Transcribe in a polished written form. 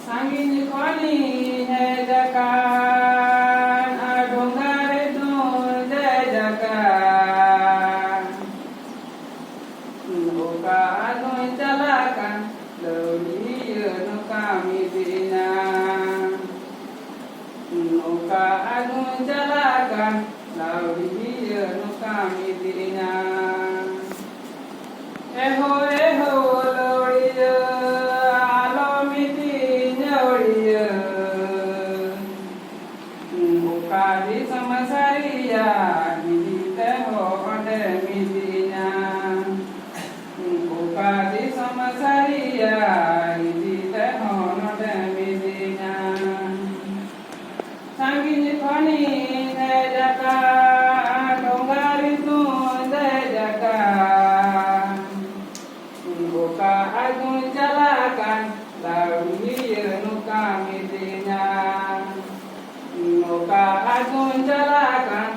Sanggini koni jakan adongare dun jakan Nuka adun jalakan Lauriya nuka midina Nuka adun jalakan Lauriya nuka midina Eho eho lauriya alo midina lauriya Bukadi sama saria Midite ho ode midina Bukadi sama saria Midite ho ode midina Sanggini koni jaka Dongari tu jaka Buka agung jalakan Lauriya nuka midina Nuka agung jalakan